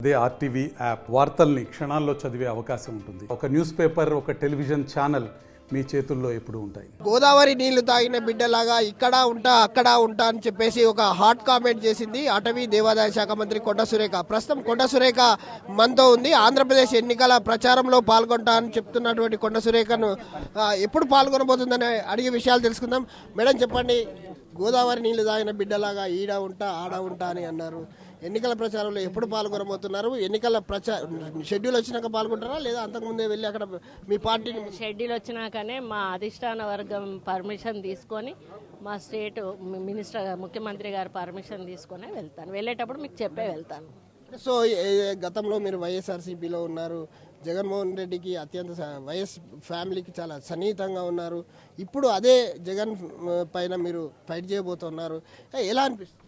అదే RTV app వార్తల్ని క్షణాల్లో చదివే అవకాశం ఉంటుంది. ఒక న్యూస్ పేపర్, ఒక టెలివిజన్ ఛానల్ మీ చేతుల్లో ఎప్పుడూ ఉంటాయి. గోదావరి నీళ్లు తాగిన బిడ్డలాగా ఇక్కడ ఉంటా అక్కడ ఉంటా అని చెప్పేసి ఒక హాట్ కామెంట్ చేసింది అటవీ దేవాదాయ శాఖ మంత్రి కొండ సురేఖ. ప్రస్తుతం కొండ సురేఖ మనతో ఉంది. ఆంధ్రప్రదేశ్ ఎన్నికల ప్రచారంలో పాల్గొంటా అని చెప్తున్నటువంటి కొండ సురేఖను ఎప్పుడు పాల్గొనబోతుందని అడిగే విషయాలు తెలుసుకుందాం. మేడం చెప్పండి, గోదావరి నీళ్లు తాగిన బిడ్డలాగా ఈడ ఉంటా ఆడ ఉంటా అని అన్నారు. ఎన్నికల ప్రచారంలో ఎప్పుడు పాల్గొనబోతున్నారు? ఎన్నికల షెడ్యూల్ వచ్చినాక పాల్గొంటారా లేదా అంతకుముందే వెళ్ళి అక్కడ మీ పార్టీని? షెడ్యూల్ వచ్చినాకనే మా అధిష్టాన వర్గం పర్మిషన్ తీసుకొని మా స్టేట్ మినిస్టర్ ముఖ్యమంత్రి గారు పర్మిషన్ తీసుకొని వెళ్తాను. వెళ్ళేటప్పుడు మీకు చెప్పే వెళ్తాను. సో గతంలో మీరు వైఎస్ఆర్సీపీలో ఉన్నారు. జగన్మోహన్ రెడ్డికి అత్యంత వైఎస్ ఫ్యామిలీకి చాలా సన్నిహితంగా ఉన్నారు. ఇప్పుడు అదే జగన్ పైన మీరు ఫైట్ చేయబోతున్నారు. ఎలా అనిపిస్తుంది?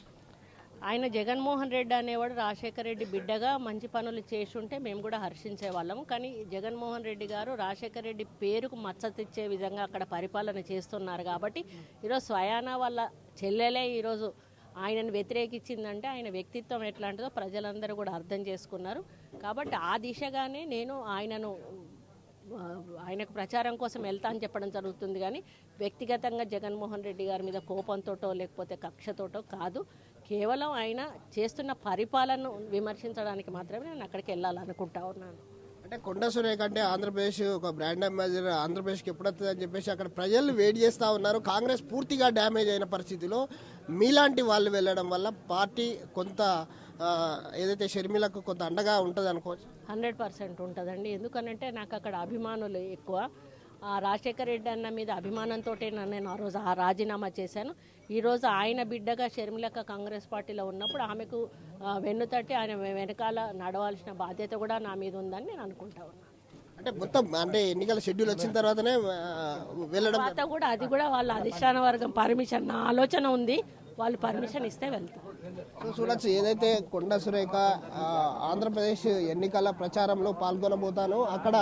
ఆయన జగన్మోహన్ రెడ్డి అనేవాడు రాజశేఖర రెడ్డి బిడ్డగా మంచి పనులు చేసుంటే మేము కూడా హర్షించే వాళ్ళము. కానీ జగన్మోహన్ రెడ్డి గారు రాజశేఖర రెడ్డి పేరుకు మచ్చ తెచ్చే విధంగా అక్కడ పరిపాలన చేస్తున్నారు. కాబట్టి ఈరోజు స్వయానా వాళ్ళ చెల్లెలే ఈరోజు ఆయనను వ్యతిరేకించిందంటే ఆయన వ్యక్తిత్వం ఎట్లాంటిదో ప్రజలందరూ కూడా అర్థం చేసుకున్నారు. కాబట్టి ఆ దిశగానే నేను ఆయనకు ప్రచారం కోసం వెళ్తా అని చెప్పడం జరుగుతుంది. కానీ వ్యక్తిగతంగా జగన్మోహన్ రెడ్డి గారి మీద కోపంతోటో లేకపోతే కక్షతోటో కాదు. కేవలం ఆయన చేస్తున్న పరిపాలనను విమర్శించడానికి మాత్రమే నేను అక్కడికి వెళ్ళాలనుకుంటా ఉన్నాను. అంటే కొండ సురేఖ అంటే ఆంధ్రప్రదేశ్ ఒక బ్రాండ్ అంబాసిడర్, ఆంధ్రప్రదేశ్కి ఎప్పుడు వస్తుంది అని చెప్పేసి అక్కడ ప్రజలు వెయిట్ చేస్తూ ఉన్నారు. కాంగ్రెస్ పూర్తిగా డ్యామేజ్ అయిన పరిస్థితిలో మీలాంటి వాళ్ళు వెళ్ళడం వల్ల పార్టీ కొంత ఏదైతే షర్మిలకు కొంత అండగా ఉంటుంది అనుకోవచ్చు. 100% ఉంటుందండి. ఎందుకనంటే నాకు అక్కడ అభిమానులు ఎక్కువ. రాజశేఖర రెడ్డి అన్న మీద అభిమానంతో నేను ఆ రోజు రాజీనామా చేశాను. ఈరోజు ఆయన బిడ్డగా షర్మిలక్క కాంగ్రెస్ పార్టీలో ఉన్నప్పుడు ఆమెకు వెన్నుతట్టి ఆయన వెనకాల నడవాల్సిన బాధ్యత కూడా నా మీద ఉందని నేను అనుకుంటా ఉన్నాను. అంటే మొత్తం అంటే ఎన్నికల షెడ్యూల్ వచ్చిన తర్వాతనే వెళ్ళడం తర్వాత కూడా అది కూడా వాళ్ళ అధిష్టాన వర్గం పర్మిషన్, నా ఆలోచన ఉంది, వాళ్ళు పర్మిషన్ ఇస్తే వెళ్తాం. చూడొచ్చు, ఏదైతే కొండ సురేఖ ఆంధ్రప్రదేశ్ ఎన్నికల ప్రచారంలో పాల్గొనబోతానో అక్కడ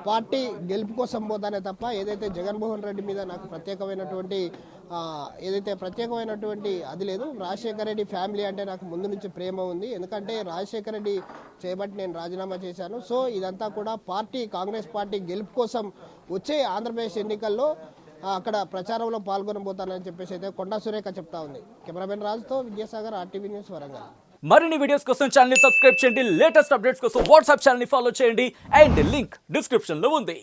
పార్టీ గెలుపు కోసం పోతానే తప్ప ఏదైతే జగన్మోహన్ రెడ్డి మీద నాకు ప్రత్యేకమైనటువంటి అది లేదు. రాజశేఖర రెడ్డి ఫ్యామిలీ అంటే నాకు ముందు నుంచి ప్రేమ ఉంది. ఎందుకంటే రాజశేఖర రెడ్డి చేయబట్టి నేను రాజీనామా చేశాను. సో ఇదంతా కూడా కాంగ్రెస్ పార్టీ గెలుపు కోసం వచ్చే ఆంధ్రప్రదేశ్ ఎన్నికల్లో అక్కడ ప్రచారంలో పాల్గొనబోతానని చెప్పేసి అయితే కొండా సురేఖ చెప్తా ఉంది. కెమెరామెన్ రాజుతో విద్యాసాగర్, RTV న్యూస్, వరంగల్. మరిన్ని వీడియోస్ కోసం ఛానల్ ని సబ్స్క్రైబ్ చేయండి. లేటెస్ట్ అప్డేట్స్ కోసం వాట్సాప్ ఛానల్ ని ఫాలో చేయండి. అండ్ లింక్ డిస్క్రిప్షన్ లో ఉంది.